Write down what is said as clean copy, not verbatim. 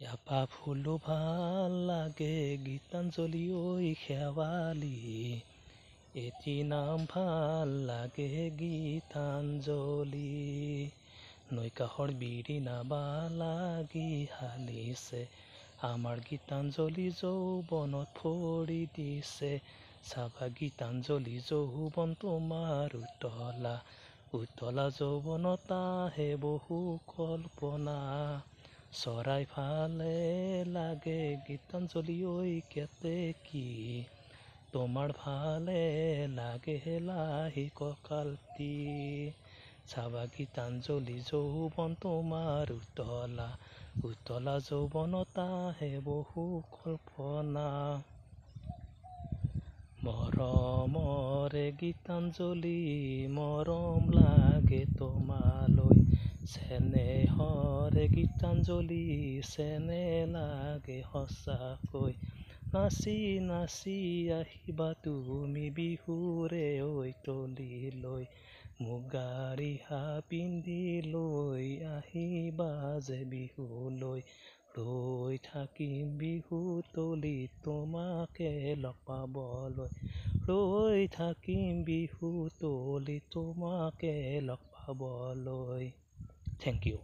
ইয়াপা ফুলো ভাল লাগে গীতাঞ্জলি ঐ শেৱালি এটি নাম ভাল লাগে গীতাঞ্জলি নৈকাষৰ বিৰিণা লাগি হালিছে আমাৰ গীতাঞ্জলি যৌৱনত ভৰি দিছে চাবা গীতাঞ্জলি যৌৱন তোমাৰ উতলা যৌৱনত আহে বহু কল্পনা চৰাই ফালে লাগে গীতাঞ্জলি ঐ কেতেকী তোমাৰ ভালে লাগে লাহি কঁকালটি চাবা গীতাঞ্জলি যৌৱন তোমাৰ উতলা যৌৱনত আহে বহু কল্পনা মৰমৰে গীতাঞ্জলি মৰম লাগে তোমালৈ চেনেহৰে গীতাঞ্জলি চেনেহ লাগে সঁচাকৈ নাচি নাচি আহিবা তুমি বিহুৰে ঐ তলিলৈ মুগা ৰিহা পিন্ধি লৈ আহিবা যে বিহুলৈ ৰৈ থাকিম বিহু তলিত তোমাকে লগ পাবলৈ ৰৈ থাকিম বিহু তলিত তোমাকে লগ পাবলৈ থেংক ইউ